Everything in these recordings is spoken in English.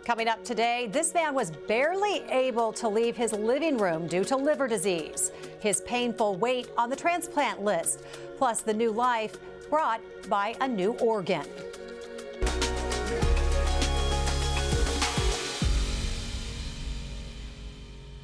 Coming up today, this man was barely able to leave his living room due to liver disease. His painful wait on the transplant list, plus the new life brought by a new organ.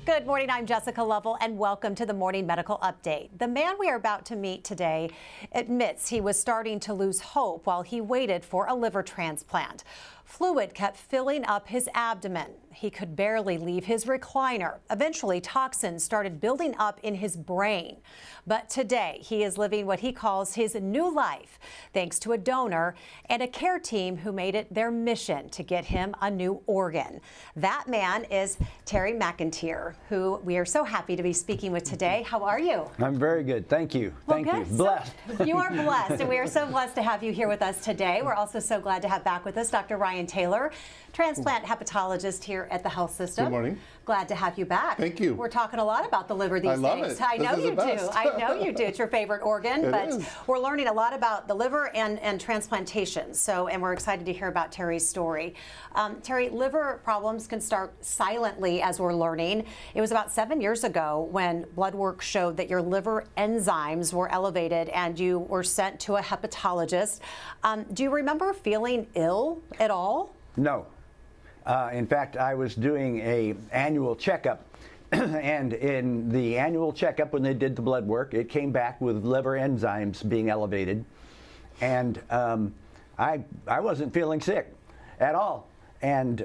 Good morning, I'm Jessica Lovell, and welcome to the Morning Medical Update. The man we are about to meet today admits he was starting to lose hope while he waited for a liver transplant. Fluid kept filling up his abdomen. He could barely leave his recliner. Eventually, toxins started building up in his brain. But today, he is living what he calls his new life, thanks to a donor and a care team who made it their mission to get him a new organ. That man is Terry McIntyre, who we are so happy to be speaking with today. How are you? I'm very good. Thank you. Thank you. Blessed. You are blessed, and we are so blessed to have you here with us today. We're also so glad to have back with us Dr. Ryan Taylor, transplant hepatologist here at the health system. Good morning. Glad to have you back. Thank you. We're talking a lot about the liver these days. I love it. I know you do. I know you do. It's your favorite organ, but we're learning a lot about the liver and transplantation. And we're excited to hear about Terry's story. Terry, liver problems can start silently, as we're learning. It was about 7 years ago when blood work showed that your liver enzymes were elevated and you were sent to a hepatologist. Do you remember feeling ill at all? No. In fact, I was doing an annual checkup, and in the annual checkup, when they did the blood work, it came back with liver enzymes being elevated, and I wasn't feeling sick at all. And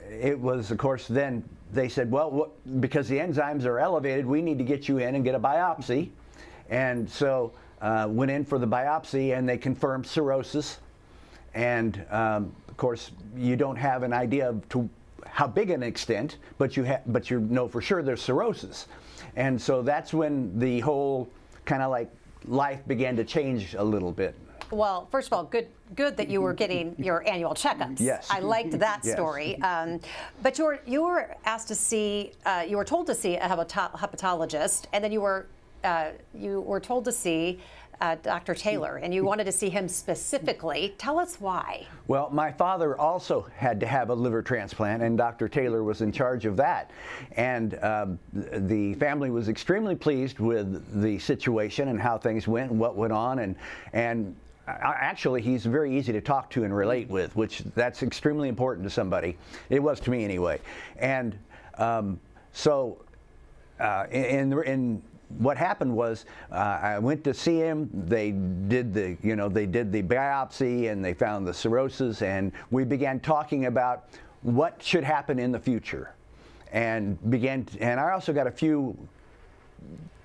it was, of course, then they said, well, because the enzymes are elevated, we need to get you in and get a biopsy. And so went in for the biopsy, and they confirmed cirrhosis. And of course, you don't have an idea of to how big an extent, but you know for sure there's cirrhosis. And so that's when the whole kind of like life began to change a little bit. Well, first of all, good that you were getting your annual checkups. Yes. I liked that story. But you were asked to see, you were told to see a hepatologist, and then you were told to see Dr. Taylor, and you wanted to see him specifically. Tell us why. Well, my father also had to have a liver transplant, and Dr. Taylor was in charge of that. And the family was extremely pleased with the situation and how things went and what went on. And actually, he's very easy to talk to and relate with, which that's extremely important to somebody. It was to me anyway. And what happened was I went to see him. They did the biopsy, and they found the cirrhosis, and we began talking about what should happen in the future, and I also got a few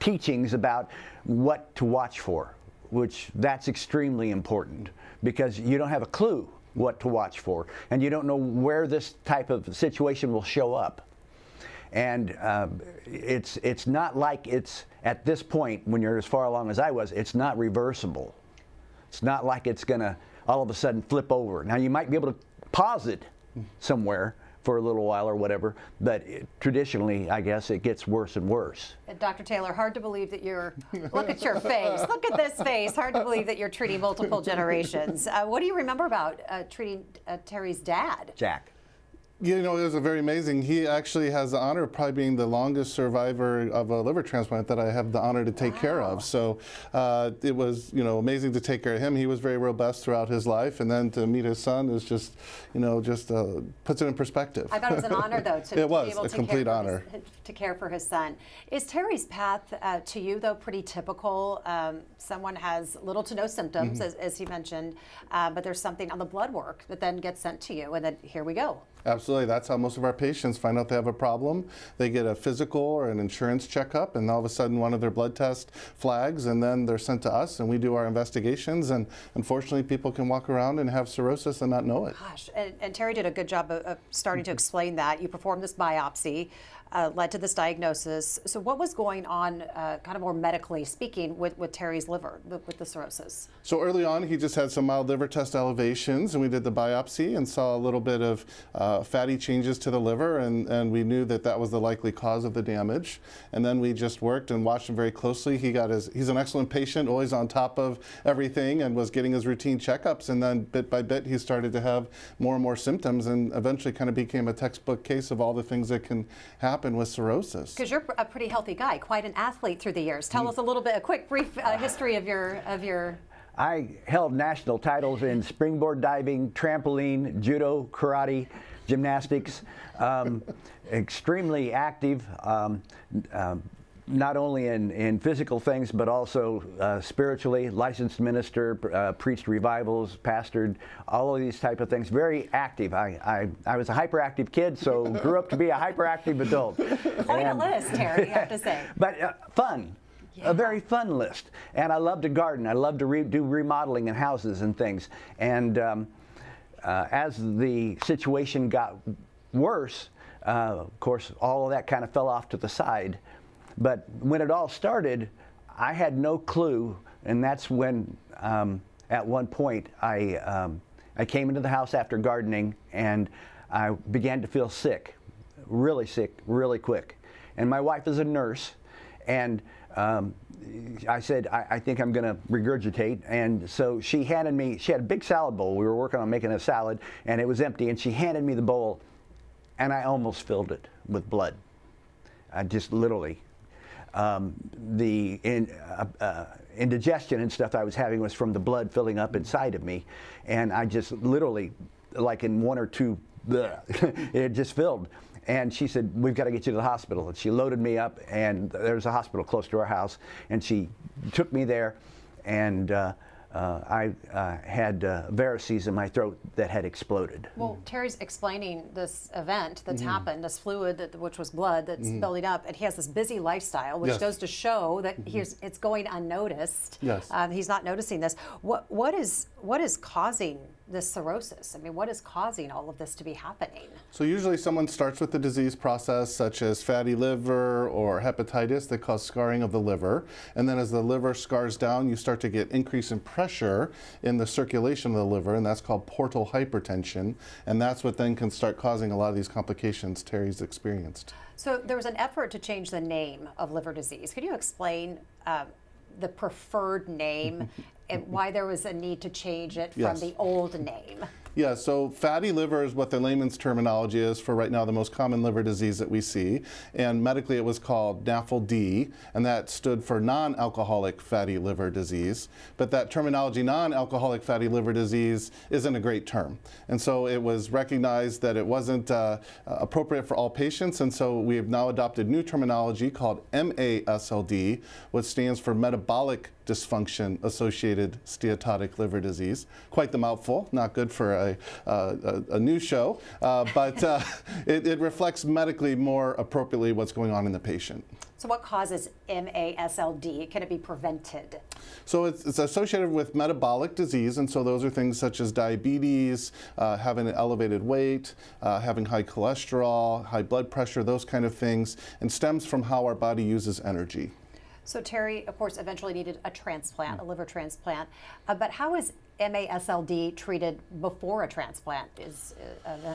teachings about what to watch for, which that's extremely important because you don't have a clue what to watch for, and you don't know where this type of situation will show up. And it's not like it's, at this point, when you're as far along as I was, it's not reversible. It's not like it's going to all of a sudden flip over. Now, you might be able to pause it somewhere for a little while or whatever, but traditionally, I guess, it gets worse and worse. Dr. Taylor, hard to believe that look at your face. Look at this face. Hard to believe that you're treating multiple generations. What do you remember about treating Terry's dad? Jack. You know, it was very amazing. He actually has the honor of probably being the longest survivor of a liver transplant that I have the honor to take care of. So it was, amazing to take care of him. He was very robust throughout his life, and then to meet his son is just, puts it in perspective. I thought it was an honor, though, to it was be able a complete honor to care for his son. Is Terry's path to you, though, pretty typical? Someone has little to no symptoms, as he mentioned, but there's something on the blood work that then gets sent to you, and then here we go. Absolutely. That's how most of our patients find out they have a problem. They get a physical or an insurance checkup, and all of a sudden one of their blood tests flags, and then they're sent to us, and we do our investigations. And unfortunately, people can walk around and have cirrhosis and not know it. Gosh, and Terry did a good job of starting to explain that. You performed this biopsy. Led to this diagnosis. So what was going on, kind of more medically speaking, with Terry's liver, with the cirrhosis? So early on, he just had some mild liver test elevations, and we did the biopsy and saw a little bit of fatty changes to the liver, and we knew that that was the likely cause of the damage. And then we just worked and watched him very closely. He's an excellent patient, always on top of everything, and was getting his routine checkups. And then bit by bit, he started to have more and more symptoms, and eventually kind of became a textbook case of all the things that can happen with cirrhosis. Because you're a pretty healthy guy, quite an athlete through the years. Tell us a little bit, a quick, brief history of your. I held national titles in springboard diving, trampoline, judo, karate, gymnastics. Extremely active, not only in physical things, but also spiritually. Licensed minister, preached revivals, pastored, all of these type of things. Very active. I was a hyperactive kid, so grew up to be a hyperactive adult. Quite a list, Terry, I have to say. But fun. Yeah. A very fun list. And I love to garden. I love to do remodeling in houses and things. And as the situation got worse, of course, all of that kind of fell off to the side. But when it all started, I had no clue. And that's when, at one point, I came into the house after gardening, and I began to feel sick, really quick. And my wife is a nurse. And I said, I think I'm going to regurgitate. And so she handed me, she had a big salad bowl. We were working on making a salad, and it was empty. And she handed me the bowl, and I almost filled it with blood. I just literally. The indigestion and stuff I was having was from the blood filling up inside of me. And I just literally, like in one or two, it just filled. And she said, we've got to get you to the hospital. And she loaded me up, and there's a hospital close to our house. And she took me there, and I had varices in my throat that had exploded. Well, Terry's explaining this event that's happened, this fluid, which was blood, that's building up, and he has this busy lifestyle, which goes to show that it's going unnoticed. Yes. He's not noticing this. What is causing this cirrhosis? I mean, what is causing all of this to be happening? So usually someone starts with the disease process, such as fatty liver or hepatitis that cause scarring of the liver. And then as the liver scars down, you start to get increase in pressure in the circulation of the liver, and that's called portal hypertension. And that's what then can start causing a lot of these complications Terry's experienced. So there was an effort to change the name of liver disease. Could you explain the preferred name and why there was a need to change it from the old name? Yeah, so fatty liver is what the layman's terminology is for right now the most common liver disease that we see. And medically it was called NAFLD, and that stood for non-alcoholic fatty liver disease. But that terminology, non-alcoholic fatty liver disease, isn't a great term. And so it was recognized that it wasn't appropriate for all patients, and so we have now adopted new terminology called MASLD, which stands for metabolic dysfunction associated steatotic liver disease. Quite the mouthful, not good for a news show, but it reflects medically more appropriately what's going on in the patient. So what causes MASLD? Can it be prevented? So it's associated with metabolic disease, and so those are things such as diabetes, having an elevated weight, having high cholesterol, high blood pressure, those kind of things, and stems from how our body uses energy. So Terry, of course, eventually needed a transplant, a liver transplant. But how is MASLD treated before a transplant is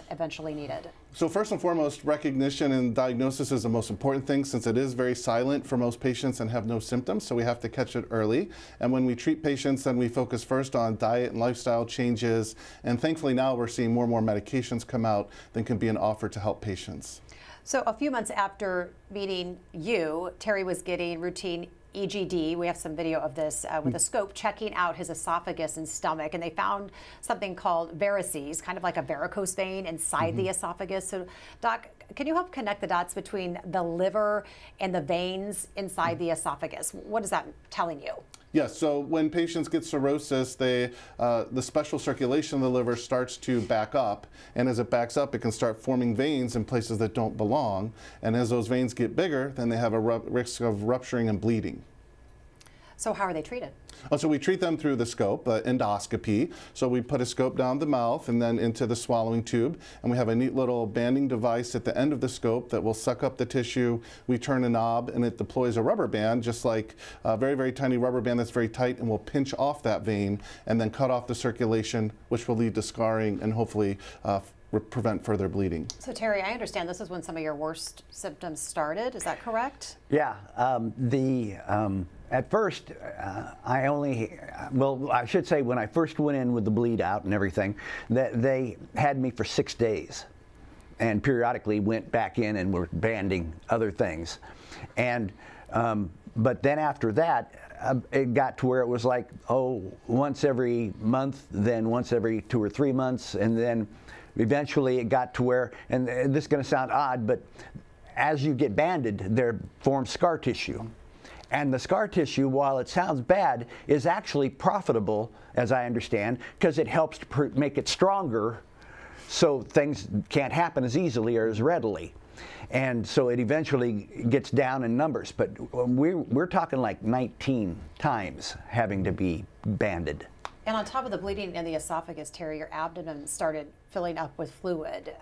eventually needed? So first and foremost, recognition and diagnosis is the most important thing, since it is very silent for most patients and have no symptoms, so we have to catch it early. And when we treat patients, then we focus first on diet and lifestyle changes. And thankfully now we're seeing more and more medications come out that can be an offer to help patients. So a few months after meeting you, Terry was getting routine EGD. We have some video of this with a scope checking out his esophagus and stomach, and they found something called varices, kind of like a varicose vein inside the esophagus. So Doc, can you help connect the dots between the liver and the veins inside the esophagus? What is that telling you? Yes, so when patients get cirrhosis, the special circulation of the liver starts to back up, and as it backs up, it can start forming veins in places that don't belong, and as those veins get bigger, then they have a risk of rupturing and bleeding. So how are they treated? Oh, so we treat them through the scope, endoscopy. So we put a scope down the mouth and then into the swallowing tube, and we have a neat little banding device at the end of the scope that will suck up the tissue. We turn a knob and it deploys a rubber band, just like a very, very tiny rubber band that's very tight, and will pinch off that vein and then cut off the circulation, which will lead to scarring and hopefully prevent further bleeding. So Terry, I understand this is when some of your worst symptoms started. Is that correct? Yeah. At first, I should say when I first went in with the bleed out and everything, that they had me for 6 days, and periodically went back in and were banding other things, and but then after that, it got to where it was like, once every month, then once every 2 or 3 months, and then eventually it got to where, and this is going to sound odd, but as you get banded, there forms scar tissue. And the scar tissue, while it sounds bad, is actually profitable, as I understand, because it helps to make it stronger, so things can't happen as easily or as readily. And so it eventually gets down in numbers. But we're talking like 19 times having to be banded. And on top of the bleeding in the esophagus, Terry, your abdomen started filling up with fluid.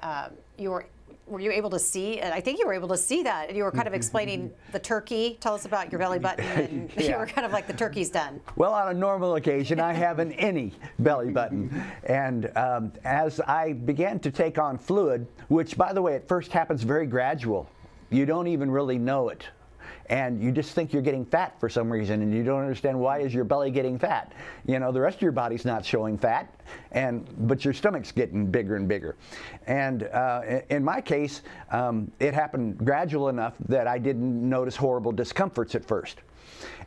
Were you able to see? I think you were able to see that. And you were kind of explaining the turkey. Tell us about your belly button. And Yeah. You were kind of like the turkey's done. Well, on a normal occasion, I have an innie belly button. And as I began to take on fluid, which, by the way, at first happens very gradual. You don't even really know it. And you just think you're getting fat for some reason, and you don't understand why is your belly getting fat. You know, the rest of your body's not showing fat, but your stomach's getting bigger and bigger. And in my case, it happened gradual enough that I didn't notice horrible discomforts at first.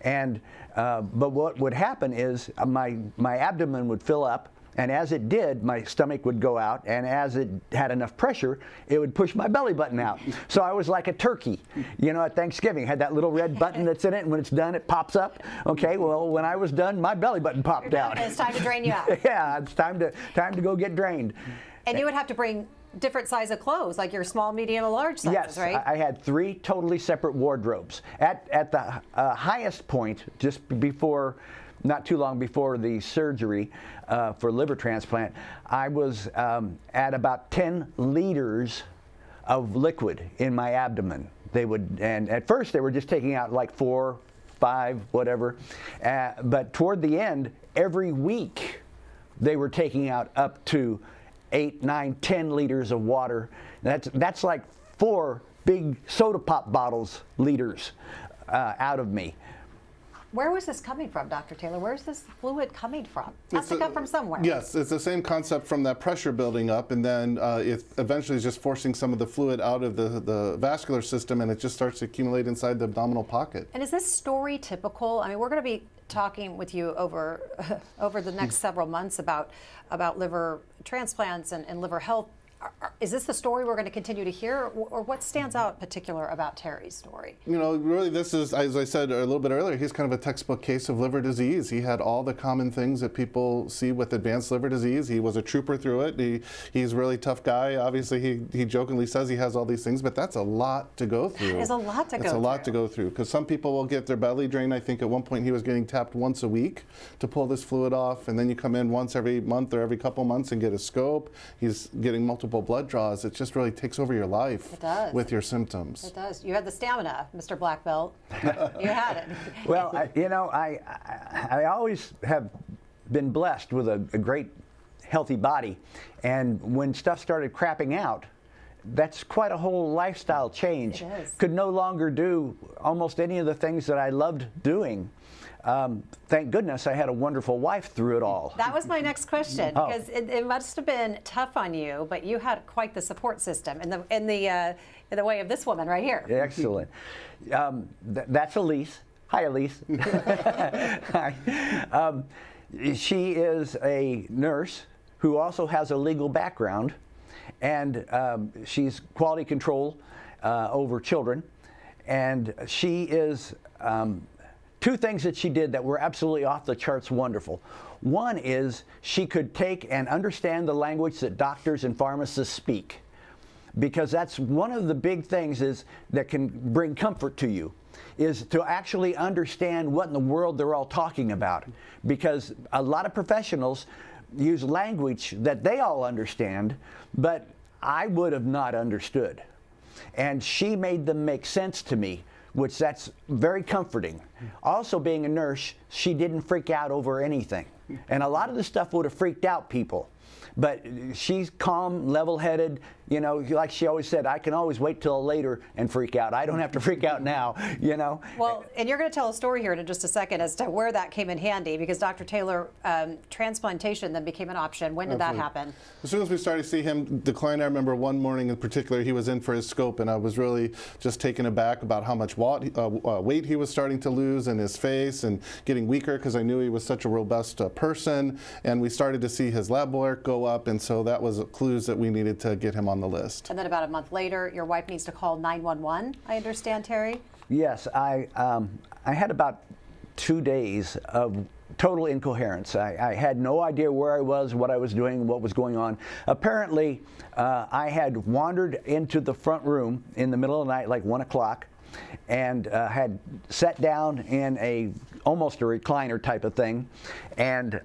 And but what would happen is my abdomen would fill up. And as it did, my stomach would go out, and as it had enough pressure, it would push my belly button out. So I was like a turkey, you know, at Thanksgiving. Had that little red button that's in it, and when it's done, it pops up. Okay, well, when I was done, my belly button popped out. It's time to drain you out. Yeah, it's time to go get drained. And you would have to bring different size of clothes, like your small, medium, and large sizes, yes, right? I had 3 totally separate wardrobes. At the highest point, just before, not too long before the surgery for liver transplant, I was at about 10 liters of liquid in my abdomen. And at first they were just taking out like 4, 5, whatever. But toward the end, every week they were taking out up to 8, 9, 10 liters of water. That's like 4 big soda pop bottles, liters, out of me. Where was this coming from, Dr. Taylor? Where's this fluid coming from? It has to come from somewhere. Yes, it's the same concept from that pressure building up, and then it eventually is just forcing some of the fluid out of the vascular system, and it just starts to accumulate inside the abdominal pocket. And is this story typical? I mean, we're going to be talking with you over the next several months about liver transplants and liver health. Is this the story we're going to continue to hear, or what stands out particular about Terry's story? You know, really this is, as I said a little bit earlier, he's kind of a textbook case of liver disease. He had all the common things that people see with advanced liver disease. He was a trooper through it. He's a really tough guy. Obviously, he jokingly says he has all these things, but that's a lot to go through. There's a lot to go through. It's a lot to go through, because some people will get their belly drained. I think at one point he was getting tapped once a week to pull this fluid off, and then you come in once every month or every couple months and get a scope. He's getting multiple blood draws. It just really takes over your life. It does. With your symptoms. It does. You had the stamina, Mr. Black Belt. You had it. Well, I always have been blessed with a great healthy body, and when stuff started crapping out, that's quite a whole lifestyle change. It is. Could no longer do almost any of the things that I loved doing. Thank goodness I had a wonderful wife through it all. That was my next question, because it must have been tough on you, but you had quite the support system in the way of this woman right here. Excellent. That's Elise. Hi, Elise. Hi. She is a nurse who also has a legal background, and she's quality control over children, and she is 2 things that she did that were absolutely off the charts wonderful. One is she could take and understand the language that doctors and pharmacists speak, because that's one of the big things that can bring comfort to you, is to actually understand what in the world they're all talking about, because a lot of professionals use language that they all understand, but I would have not understood. And she made them make sense to me, which that's very comforting. Also, being a nurse, she didn't freak out over anything. And a lot of the stuff would have freaked out people. But she's calm, level-headed, you know, like she always said, I can always wait till later and freak out. I don't have to freak out now, you know. Well, and you're going to tell a story here in just a second as to where that came in handy, because Dr. Taylor, transplantation then became an option. When did that happen? As soon as we started to see him decline, I remember one morning in particular, he was in for his scope, and I was really just taken aback about how much weight he was starting to lose in his face and getting weaker, because I knew he was such a robust person. And we started to see his lab work go up, and so that was clues that we needed to get him on the list. And then about a month later, your wife needs to call 911, I understand, Terry? Yes, I had about 2 days of total incoherence. I had no idea where I was, what I was doing, what was going on. Apparently, I had wandered into the front room in the middle of the night, like 1 o'clock, and had sat down in almost a recliner type of thing, and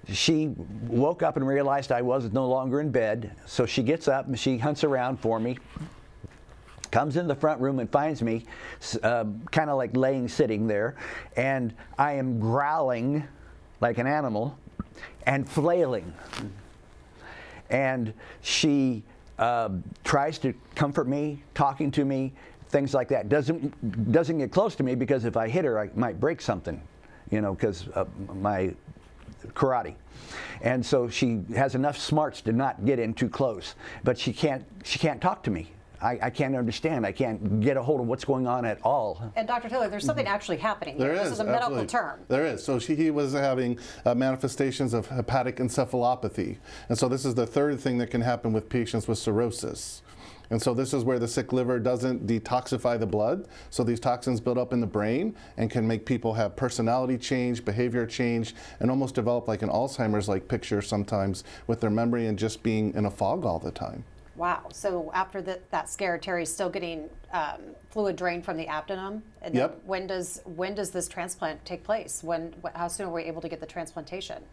she woke up and realized I was no longer in bed, so she gets up and she hunts around for me, comes in the front room and finds me kind of like sitting there, and I am growling like an animal and flailing. And she tries to comfort me, talking to me, things like that. Doesn't get close to me, because if I hit her, I might break something, you know, because of my karate. And so she has enough smarts to not get in too close, but she can't talk to me. I can't understand. I can't get a hold of what's going on at all. And Dr. Taylor, there's something actually happening here. This is a medical term. There is. So he was having manifestations of hepatic encephalopathy. And so this is the third thing that can happen with patients with cirrhosis. And so this is where the sick liver doesn't detoxify the blood. So these toxins build up in the brain and can make people have personality change, behavior change, and almost develop like an Alzheimer's-like picture sometimes with their memory and just being in a fog all the time. Wow. So after that scare, Terry's still getting fluid drained from the abdomen. And yep. When does this transplant take place? How soon are we able to get the transplantation?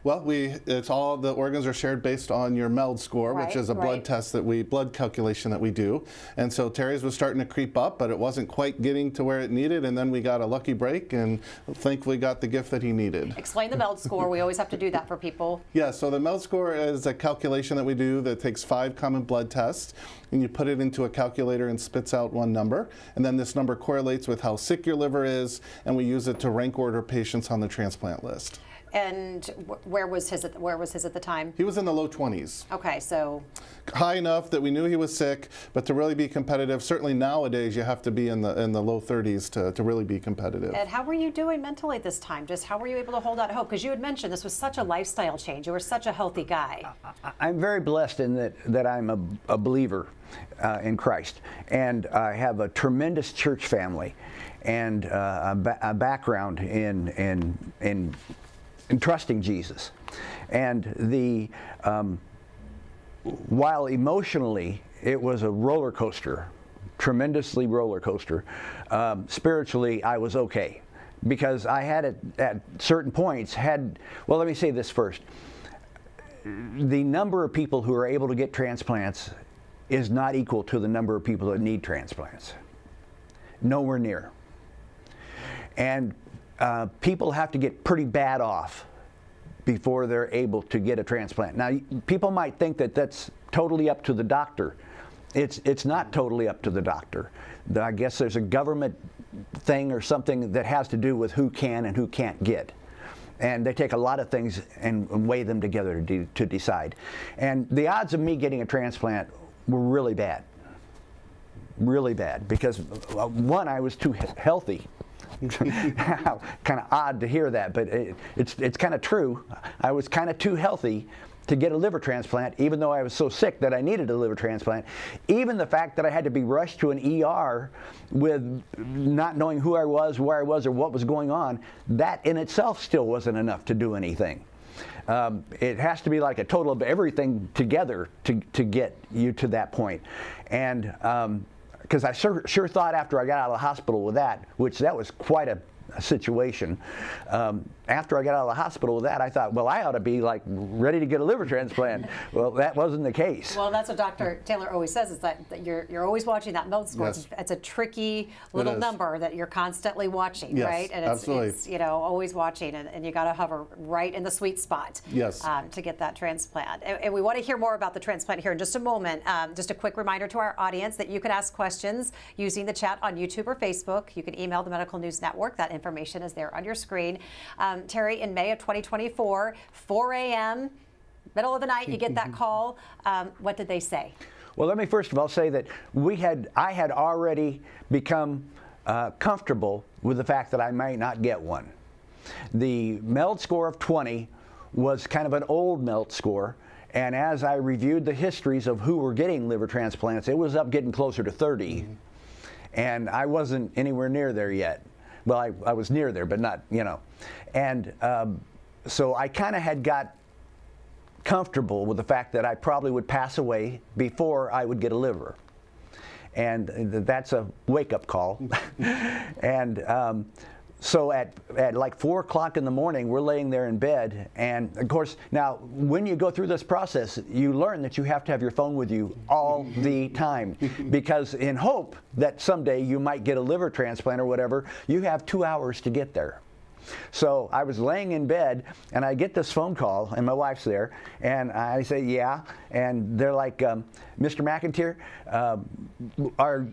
Well, it's all the organs are shared based on your MELD score, which is a blood test blood calculation that we do. And so Terry's was starting to creep up, but it wasn't quite getting to where it needed. And then we got a lucky break and thankfully got the gift that he needed. Explain the MELD score. We always have to do that for people. Yeah, so the MELD score is a calculation that we do that takes 5 common blood tests, and you put it into a calculator and spits out one number. And then this number correlates with how sick your liver is, and we use it to rank order patients on the transplant list. And where was his at the time? He was in the low 20s. Okay, so high enough that we knew he was sick, but to really be competitive, certainly nowadays you have to be in the low 30s to really be competitive. And how were you doing mentally at this time? Just how were you able to hold out hope? Because you had mentioned this was such a lifestyle change. You were such a healthy guy. I'm very blessed in that I'm a believer in Christ, and I have a tremendous church family and a background in trusting Jesus. And while emotionally it was a roller coaster, tremendously roller coaster, spiritually I was okay, because I had at certain points well, let me say this first. The number of people who are able to get transplants is not equal to the number of people that need transplants. Nowhere near. And people have to get pretty bad off before they're able to get a transplant. Now, people might think that that's totally up to the doctor. It's not totally up to the doctor. I guess there's a government thing or something that has to do with who can and who can't get. And they take a lot of things and weigh them together to decide. And the odds of me getting a transplant were really bad. Really bad, because one, I was too healthy. Kind of odd to hear that, but it's kind of true. I was kind of too healthy to get a liver transplant, even though I was so sick that I needed a liver transplant. Even the fact that I had to be rushed to an ER with not knowing who I was, where I was, or what was going on, that in itself still wasn't enough to do anything. It has to be like a total of everything together to get you to that point. And because I sure thought after I got out of the hospital with that, which that was quite a situation. After I got out of the hospital with that, I thought, well, I ought to be like ready to get a liver transplant. Well, that wasn't the case. Well, that's what Dr. Taylor always says, is that you're always watching that MELD score. Yes. It's a tricky little number that you're constantly watching, Yes, right? And absolutely. it's always watching, and you got to hover right in the sweet spot. Yes. To get that transplant. And we want to hear more about the transplant here in just a moment. Just a quick reminder to our audience that you can ask questions using the chat on YouTube or Facebook. You can email the Medical News Network. That information is there on your screen. Terry, in May of 2024, 4 a.m., middle of the night, you get that call. What did they say? Well, let me first of all say that I had already become comfortable with the fact that I might not get one. The MELD score of 20 was kind of an old MELD score, and as I reviewed the histories of who were getting liver transplants, it was up getting closer to 30. Mm-hmm. And I wasn't anywhere near there yet. Well, I was near there, but not, And so I kind of had got comfortable with the fact that I probably would pass away before I would get a liver. And that's a wake-up call. And so at like 4 o'clock in the morning, we're laying there in bed. And of course, now when you go through this process, you learn that you have to have your phone with you all the time. Because in hope that someday you might get a liver transplant or whatever, you have 2 hours to get there. So I was laying in bed, and I get this phone call, and my wife's there, and I say, yeah, and they're like, Mr. McIntyre,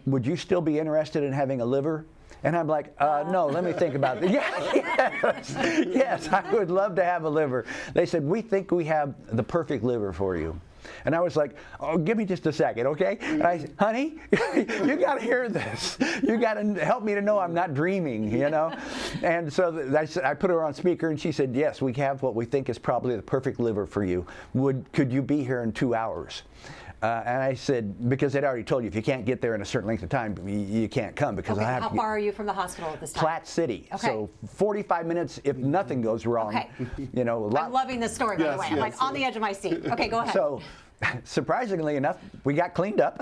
would you still be interested in having a liver? And I'm like, no, let me think about it. Yes, I would love to have a liver. They said, we think we have the perfect liver for you. And I was like, oh, give me just a second, okay? And I said, honey, you got to hear this. You got to help me to know I'm not dreaming, And so I put her on speaker, and she said, yes, we have what we think is probably the perfect liver for you. Could you be here in 2 hours? And I said, because they'd already told you, if you can't get there in a certain length of time, you can't come. Because okay, I have how far are you from the hospital at this time? Platte City. Okay. So 45 minutes if nothing goes wrong. Okay. I'm loving this story, by the way. I'm like on the edge of my seat. Okay, go ahead. So, surprisingly enough, we got cleaned up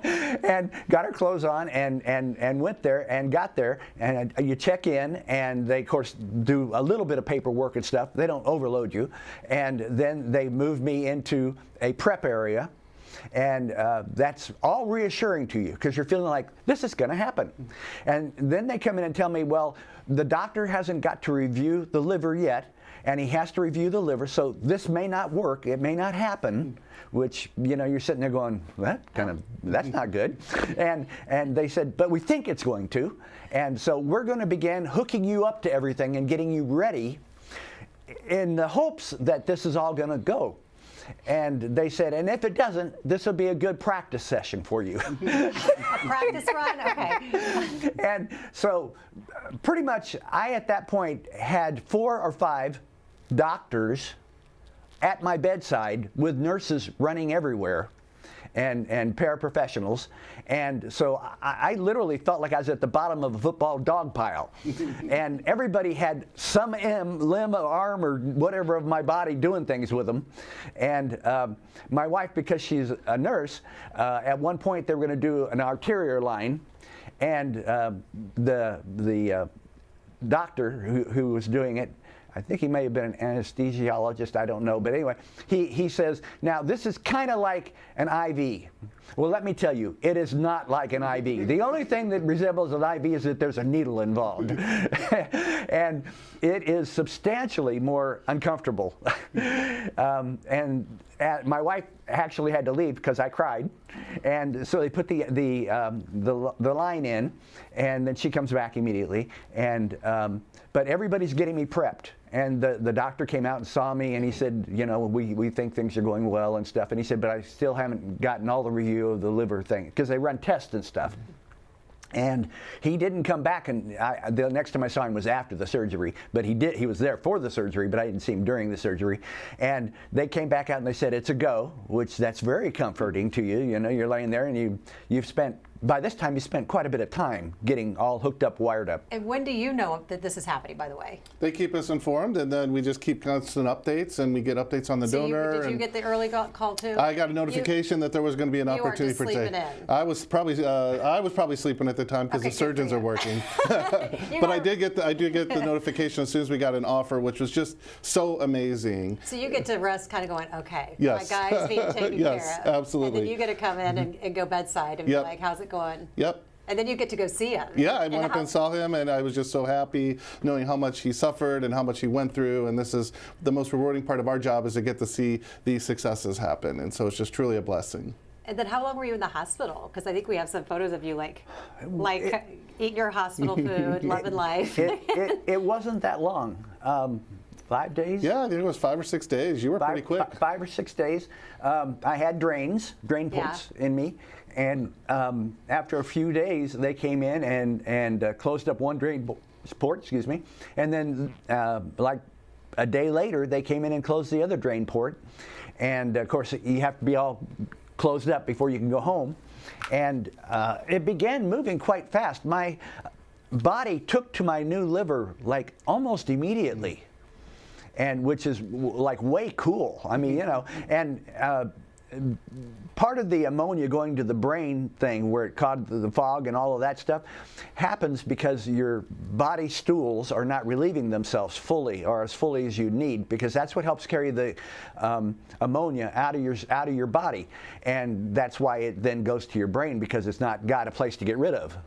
and got our clothes on and went there and got there, and you check in, and they of course do a little bit of paperwork and stuff. They don't overload you, and then they moved me into a prep area. And that's all reassuring to you because you're feeling like this is going to happen. And then they come in and tell me, well, the doctor hasn't got to review the liver yet, and he has to review the liver, so this may not work, it may not happen, which, you're sitting there going, that's not good. And they said, but we think it's going to, and so we're going to begin hooking you up to everything and getting you ready in the hopes that this is all going to go. And they said, and if it doesn't, this will be a good practice session for you. A practice run? Okay. And so pretty much I, at that point, had 4 or 5 doctors at my bedside with nurses running everywhere and paraprofessionals. And so I literally felt like I was at the bottom of a football dog pile. And everybody had some limb or arm or whatever of my body doing things with them. And my wife, because she's a nurse, at one point they were going to do an arterial line. And the doctor who was doing it, I think he may have been an anesthesiologist, I don't know. But anyway, he says, now this is kind of like an IV. Well, let me tell you, it is not like an IV. The only thing that resembles an IV is that there's a needle involved. And it is substantially more uncomfortable. My wife actually had to leave because I cried. And so they put the line in, and then she comes back immediately. And but everybody's getting me prepped. And the doctor came out and saw me, and he said, we think things are going well and stuff. And he said, but I still haven't gotten all the review of the liver thing, because they run tests and stuff. And he didn't come back, and the next time I saw him was after the surgery. But he was there for the surgery, but I didn't see him during the surgery. And they came back out and they said, it's a go, which that's very comforting to you. You're laying there and you've spent by this time, he spent quite a bit of time getting all hooked up, wired up. And when do you know that this is happening, by the way? They keep us informed, and then we just keep constant updates, and we get updates on the donor. Did you get the early call too? I got a notification that there was going to be an opportunity for sleeping today. in. I was probably sleeping at the time because Okay, the surgeons are working. But I did get the notification as soon as we got an offer, which was just so amazing. So you get to rest, kind of going, okay, Yes. my guy's being taken Yes, care of. absolutely. And then you get to come in and go bedside and be Yep. like, how's it going? Yep. And then you get to go see him. Yeah, I went up and saw him, and I was just so happy knowing how much he suffered and how much he went through. And this is the most rewarding part of our job, is to get to see these successes happen. And so it's just truly a blessing. And then how long were you in the hospital? Because I think we have some photos of you like eating your hospital food, loving life. It wasn't that long. 5 days? Yeah, I think it was 5 or 6 days. You were pretty quick. 5 or 6 days. I had drain ports in me. And after a few days, they came in and closed up one drain port, excuse me. And then like a day later, they came in and closed the other drain port. And of course, you have to be all closed up before you can go home. And it began moving quite fast. My body took to my new liver like almost immediately. And which is like way cool. I mean, you know, and part of the ammonia going to the brain thing, where it caught the fog and all of that stuff, happens because your body stools are not relieving themselves fully, or as fully as you need, because that's what helps carry the ammonia out of your body, and that's why it then goes to your brain, because it's not got a place to get rid of.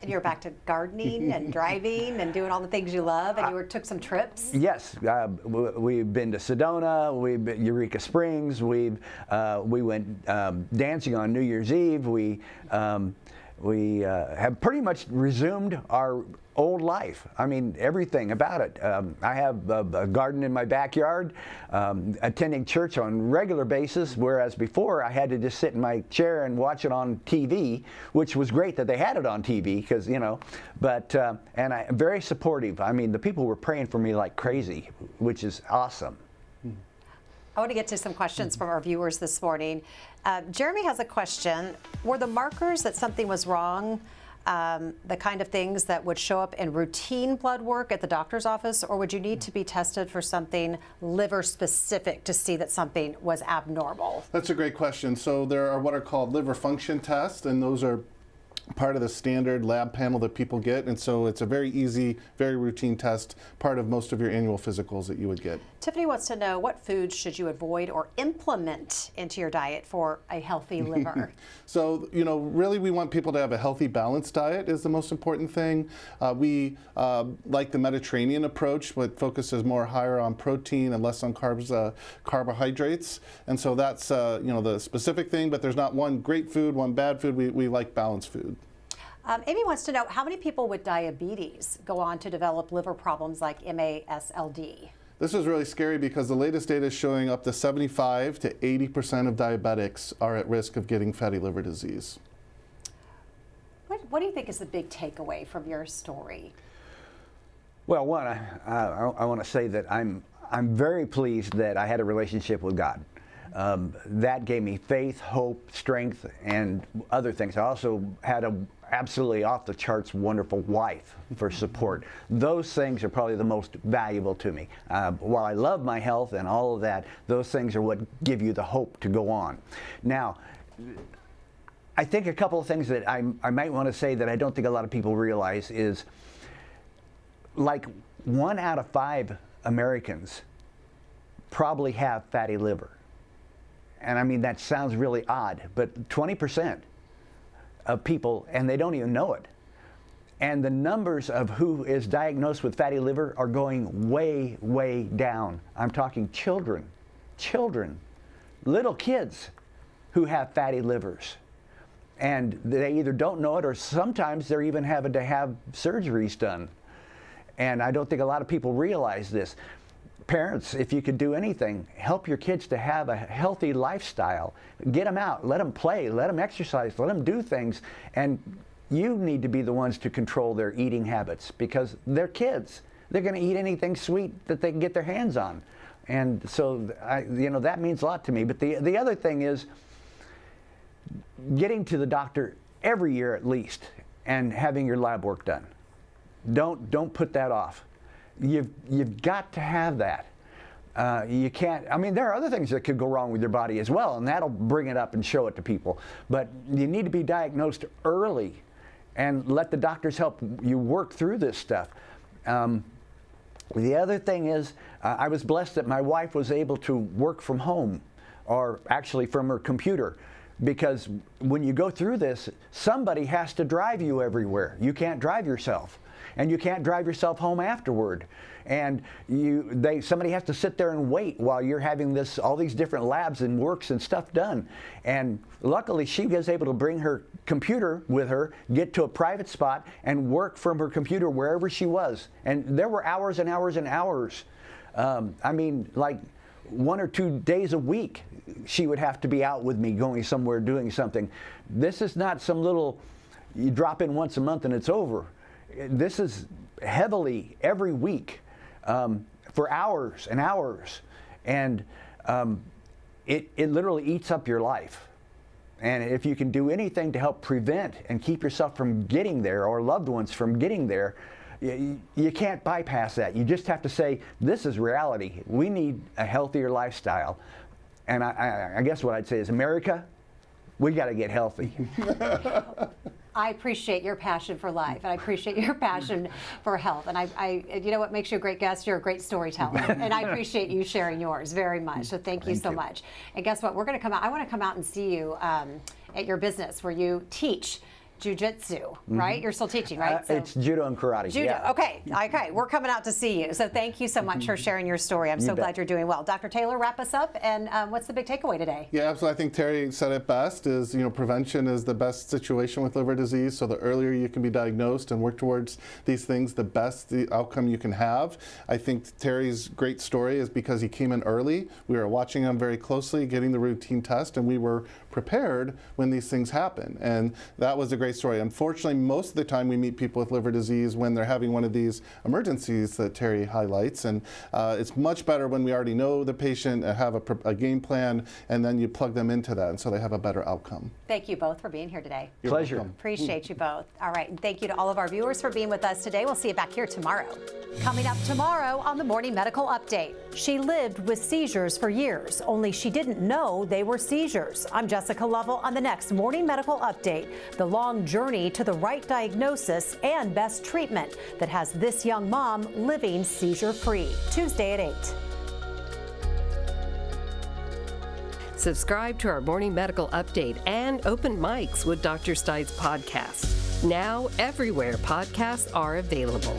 And you're back to gardening and driving and doing all the things you love, and you took some trips? Yes, we've been to Sedona, we've been Eureka Springs, we went dancing on New Year's Eve. We have pretty much resumed our old life. I mean, everything about it. I have a garden in my backyard, attending church on a regular basis, whereas before I had to just sit in my chair and watch it on TV, which was great that they had it on TV, because, you know, but, and I'm very supportive. I mean, the people were praying for me like crazy, which is awesome. I want to get to some questions from our viewers this morning. Jeremy has a question. Were the markers that something was wrong the kind of things that would show up in routine blood work at the doctor's office, or would you need to be tested for something liver specific to see that something was abnormal? That's a great question. So there are what are called liver function tests, and those are part of the standard lab panel that people get, and so it's a very easy, very routine test, part of most of your annual physicals that you would get. Tiffany wants to know, what foods should you avoid or implement into your diet for a healthy liver? So, you know, really we want people to have a healthy, balanced diet is the most important thing. We like the Mediterranean approach, but focuses more higher on protein and less on carbohydrates. And so that's, you know, the specific thing, but there's not one great food, one bad food. We like balanced food. Amy wants to know, how many people with diabetes go on to develop liver problems like MASLD? This is really scary because the latest data is showing up to 75 to 80% of diabetics are at risk of getting fatty liver disease. What do you think is the big takeaway from your story? Well, one, I want to say that I'm very pleased that I had a relationship with God. That gave me faith, hope, strength, and other things. I also had a absolutely off-the-charts wonderful wife for support. Those things are probably the most valuable to me. While I love my health and all of that, those things are what give you the hope to go on. Now, I think a couple of things that I might want to say that I don't think a lot of people realize is, like 1 out of 5 Americans probably have fatty liver. And I mean, that sounds really odd, but 20% of people, and they don't even know it. And the numbers of who is diagnosed with fatty liver are going way, way down. I'm talking children, little kids who have fatty livers. And they either don't know it, or sometimes they're even having to have surgeries done. And I don't think a lot of people realize this. Parents, if you could do anything, help your kids to have a healthy lifestyle. Get them out, let them play, let them exercise, let them do things. And you need to be the ones to control their eating habits, because they're kids. They're going to eat anything sweet that they can get their hands on. And so, you know, that means a lot to me. But the other thing is, getting to the doctor every year at least and having your lab work done. Don't put that off. You've got to have that. You can't, I mean, there are other things that could go wrong with your body as well, and that'll bring it up and show it to people. But you need to be diagnosed early and let the doctors help you work through this stuff. The other thing is, I was blessed that my wife was able to work from home, or actually from her computer, because when you go through this, somebody has to drive you everywhere. You can't drive yourself, and you can't drive yourself home afterward. And somebody has to sit there and wait while you're having all these different labs and works and stuff done. And luckily, she was able to bring her computer with her, get to a private spot, and work from her computer wherever she was. And there were hours and hours and hours. I mean, like 1 or 2 days a week, she would have to be out with me going somewhere doing something. This is not some little, you drop in once a month and it's over. This is heavily every week for hours and hours. And it literally eats up your life. And if you can do anything to help prevent and keep yourself from getting there, or loved ones from getting there, you can't bypass that. You just have to say, this is reality. We need a healthier lifestyle. And I guess what I'd say is, America, we got to get healthy. I appreciate your passion for life, and I appreciate your passion for health. And you know what makes you a great guest? You're a great storyteller. And I appreciate you sharing yours very much. So thank you so much. And guess what? We're going to come out. I want to come out and see you at your business where you teach jiu-jitsu, right? You're still teaching, right? It's judo and karate. Judo. Yeah. Okay. We're coming out to see you. So thank you so much for sharing your story. I'm so glad you're doing well. Dr. Taylor, wrap us up. And what's the big takeaway today? Yeah, absolutely. I think Terry said it best, is, prevention is the best situation with liver disease. So the earlier you can be diagnosed and work towards these things, the best the outcome you can have. I think Terry's great story is because he came in early. We were watching him very closely, getting the routine test, and we were prepared when these things happen. And that was a great story. Unfortunately, most of the time we meet people with liver disease when they're having one of these emergencies that Terry highlights. And it's much better when we already know the patient, have a game plan, and then you plug them into that, and so they have a better outcome. Thank you both for being here today. Pleasure. Appreciate you both. All right, and thank you to all of our viewers for being with us today. We'll see you back here tomorrow. Coming up tomorrow on the Morning Medical Update. She lived with seizures for years, only she didn't know they were seizures. I'm Jessica Lovell on the next Morning Medical Update. The long journey to the right diagnosis and best treatment that has this young mom living seizure-free. Tuesday at 8. Subscribe to our Morning Medical Update and Open Mics with Dr. Stites podcast. Now everywhere podcasts are available.